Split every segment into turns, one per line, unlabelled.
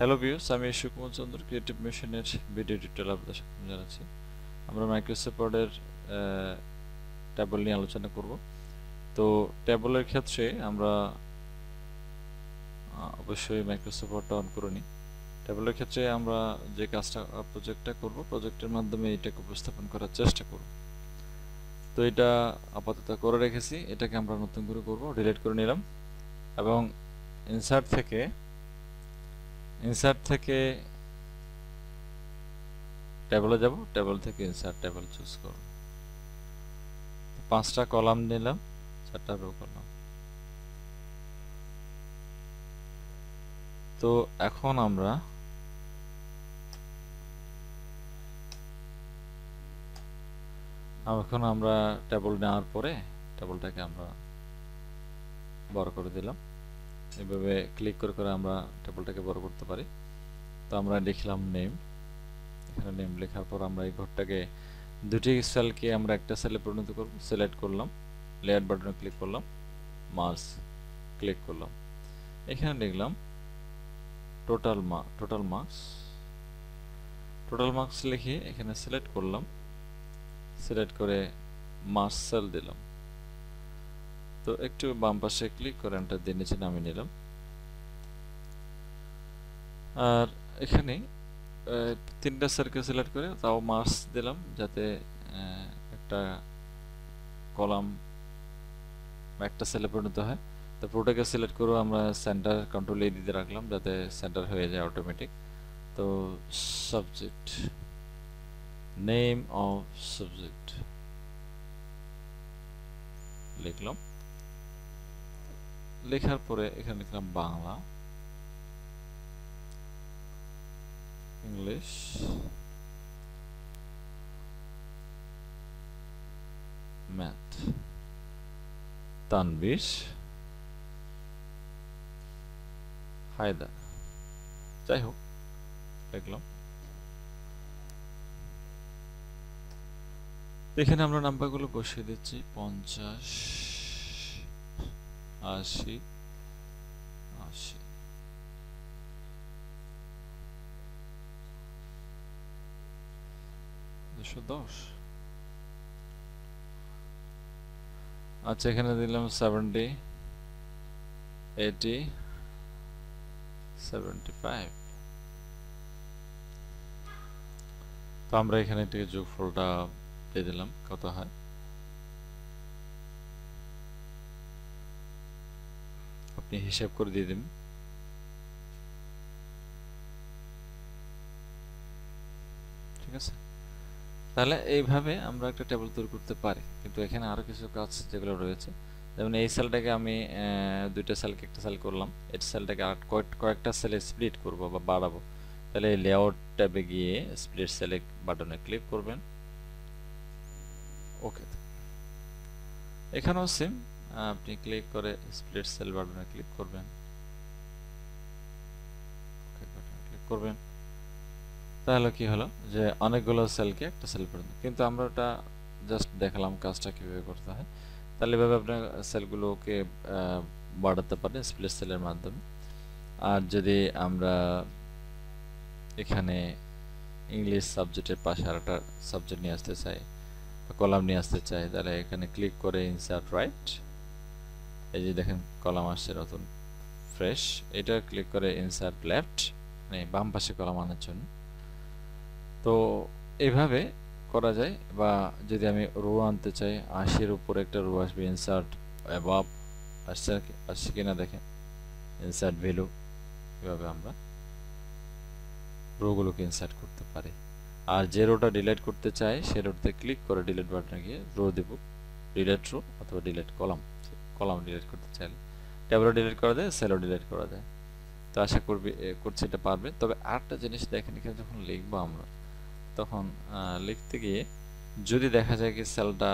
Hello viewers, আমি সুকুমার চন্দ্র creative মেশিনের video টিউটোরিয়ালে আপনাদের স্বাগত জানাচ্ছি। আমরা মাইক্রোসফট ওয়ার্ডের ট্যাবল নিয়ে আলোচনা করব। তো ট্যাবলের ক্ষেত্রে আমরা অবশ্যই মাইক্রোসফট ওয়ার্ডটা অন করে নিই। ট্যাবলের ক্ষেত্রে আমরা যে কাজটা প্রজেক্টটা করব, প্রজেক্টের মাধ্যমে এটাকে উপস্থাপন করার চেষ্টা করব। তো এটা আপাতত করে রেখেছি, এটাকে আমরা নতুন করে করব। ডিলিট করে নিলাম এবং ইনসার্ট থেকে ট্যাবলে যাব, ট্যাবল থেকে ইনসার্ট ট্যাবল চুজ করব। 5টা কলাম নিলাম, 4টা রো করলাম। তো এখন আমরা ট্যাবল নেওয়ার পরে ট্যাবলটাকে আমরা বড় করে দিলাম। এভাবে ক্লিক করে করে আমরা ট্যাবলটাকে বড় করতে পারি। তো আমরা লিখলাম নেম। এখানে নেম লেখার পর আমরা এই ঘরটাকে দুটি সেলকে আমরা একটা সেলে পরিণত করব। সিলেক্ট করলাম, লেয়ার বাটনে ক্লিক করলাম, মার্জ ক্লিক করলাম। এখানে লিখলাম টোটাল মার্কস লিখে এখানে সিলেক্ট করলাম, সিলেক্ট করে মার্জ সেল দিলাম। তো একটু বাম পাশে ক্লিক করে এন্টার দিয়ে নিচে নামিয়ে নিলাম। আর এখানে 3টা সেলকে সিলেক্ট করে তাও মার্জ দিলাম, যাতে একটা কলাম একটা সেলে পরিণত হয়। তো পুরোটাকে সিলেক্ট করে আমরা সেন্টার কন্ট্রোল এ দিতে রাখলাম, যাতে সেন্টার হয়ে যায় অটোমেটিক। তো সাবজেক্ট, নেম অফ সাবজেক্ট লিখলাম। লেখার পরে এখানে লিখলাম বাংলা, ইংলিশ, ম্যাথ, তানভীর, হায়দার, যাই হোক লিখলাম। এখানে আমরা নাম্বারগুলো বসিয়ে দিচ্ছি 50, 80, 80। আচ্ছা, এখানে দিলাম 70, 80, 75। তো আমরা এখানে থেকে যোগফলটা দিয়ে দিলাম, কত হয়। আপনি হিসাব করে দিয়ে দিন। ঠিক আছে, তাহলে এইভাবে আমরা একটা টেবিল তৈরি করতে পারি। কিন্তু এখানে আরো কিছু কাজ যেগুলো রয়েছে, যেমন এই সেলটাকে আমি দুইটা সেলকে একটা সেল করলাম, এই সেলটাকে আর কয়েকটা সেলে স্প্লিট করব বা বাড়াবো। তাহলে এই লেআউট ট্যাবে গিয়ে স্প্লিট সেলেক্ট বাটনে ক্লিক করবেন। ওকে, এখানেও সেম, আপনি ক্লিক করে স্প্লিট সেল বাটনে ক্লিক করবেন, ওকে বাটনে ক্লিক করবেন। তাহলে কি হলো যে অনেকগুলো সেলকে একটা সেল পর্যন্ত, কিন্তু আমরা ওটা জাস্ট দেখালাম কাজটা কিভাবে করতে হয়। তাহলে এভাবে আপনার সেলগুলোকে বাড়াতে পারেন স্প্লিট সেলের মাধ্যমে। আর যদি আমরা এখানে ইংলিশ সাবজেক্টের পাশে আরেকটা সাবজেক্ট নিয়ে আসতে চাই বা কলাম নিয়ে আসতে চাই, তাহলে এখানে ক্লিক করে ইনসার্ট রাইট, এই যে দেখেন কলাম আসছে নতুন ফ্রেশ। এটা ক্লিক করে ইনসার্ট লেফট, মানে বাম পাশে কলাম আনার জন্য। তো এভাবে করা যায়। বা যদি আমি রো আনতে চাই, 80-এর উপরে একটা রো আসবে, ইনসার্ট অ্যাবাভ আসছে কিনা দেখেন, ইনসার্ট ভ্যালু। এভাবে আমরা রোগুলোকে ইনসার্ট করতে পারি। আর যে রোটা ডিলিট করতে চাই সে রোতে ক্লিক করে ডিলিট বাটনে গিয়ে রো দেব, ডিলিট রো অথবা ডিলিট কলাম। কলাম ডিলিট করতে চাইলে ট্যাবলও ডিলিট করা যায়, সেলও ডিলিট করা যায়। তো আশা করছি এটা পারবে। তবে আরেকটা জিনিস দেখেন, এখানে যখন লিখবো আমরা, তখন লিখতে গিয়ে যদি দেখা যায় কি সেলটা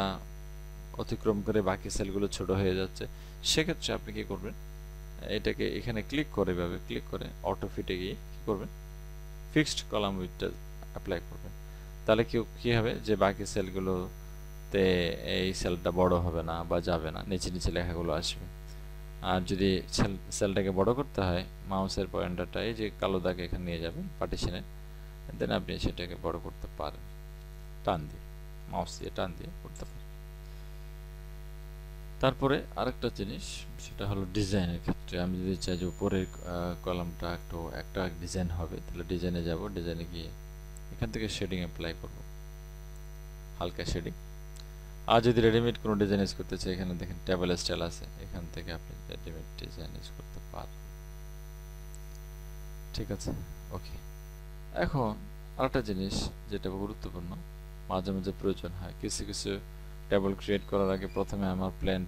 অতিক্রম করে বাকি সেলগুলো ছোট হয়ে যাচ্ছে, সেক্ষেত্রে আপনি কি করবেন, এটাকে এখানে ক্লিক করে এভাবে ক্লিক করে অটো ফিটে গিয়ে কি করবেন, ফিক্সড কলাম উইডথটা অ্যাপ্লাই করবেন। তাহলে কি হবে যে বাকি সেলগুলোতে এই সেলটা বড় হবে না বা যাবে না, নিচে নিচে লেখাগুলো আসবে। আর যদি সেলটাকে বড় করতে হয়, মাউসের পয়েন্টারটা এই যে কালো দাগে এখানে নিয়ে যাবেন পার্টিশনে, দেন আপনি সেটাকে বড় করতে পারেন টান দিয়ে, মাউস দিয়ে টান দিয়ে করতে পারেন। তারপরে আরেকটা জিনিস, সেটা হলো ডিজাইনের ক্ষেত্রে আমি যদি চাই যে উপরের কলামটা একটা ডিজাইন হবে, তাহলে ডিজাইনে যাব, ডিজাইনে গিয়ে এখান থেকে শেডিং অ্যাপ্লাই করব, হালকা শেডিং। আর যদি রেডিমেড কোনো ডিজাইন ইউজ করতে চাই, এখানে দেখেন টেবল স্টাইল আছে, এখান থেকে আপনি রেডিমেড ডিজাইন ইউজ করতে পারেন। ঠিক আছে, ওকে। এখন আরেকটা জিনিস যেটা গুরুত্বপূর্ণ, মাঝে মাঝে প্রয়োজন হয়, কিছু কিছু টেবল ক্রিয়েট করার আগে প্রথমে আমার প্ল্যান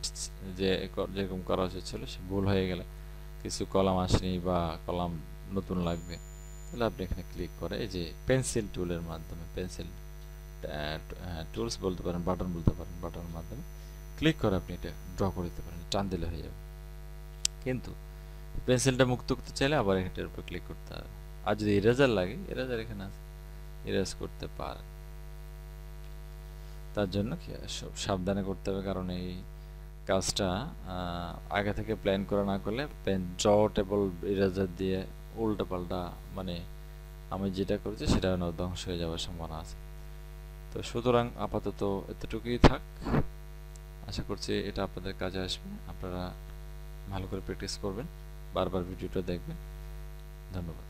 যেরকম করা উচিত ছিল সে ভুল হয়ে গেলে, কিছু কলাম আসেনি বা কলাম নতুন লাগবে, তাহলে আপনি এখানে ক্লিক করে এই যে পেন্সিল টুলের মাধ্যমে, পেন্সিল টুলস বলতে পারেন, বাটন বলতে পারেন, বাটনের মাধ্যমে ক্লিক করে আপনি এটা ড্র করে দিতে পারেন, টান দিলে হয়ে যাবে। কিন্তু পেন্সিলটা মুক্ত করতে চাইলে আবার এটার উপর ক্লিক করতে হবে। আর যদি ইরেজার লাগে, ইরেজার এখানে আছে, ইরেজ করতে পারেন। তার জন্য কি সাবধানে করতে হবে, কারণ এই কাজটা আগে থেকে প্ল্যান করা না করলে ড্র টেবল ইরেজার দিয়ে উল্টা পাল্টা, মানে আমি যেটা করেছি সেটা ধ্বংস হয়ে যাওয়ার সম্ভাবনা আছে। তো সুতরাং আপাতত এতটুকুই থাক। আশা করছি এটা আপনাদের কাজে আসবে, আপনারা ভালো করে প্র্যাকটিস করবেন, বারবার ভিডিওটা দেখবেন। ধন্যবাদ।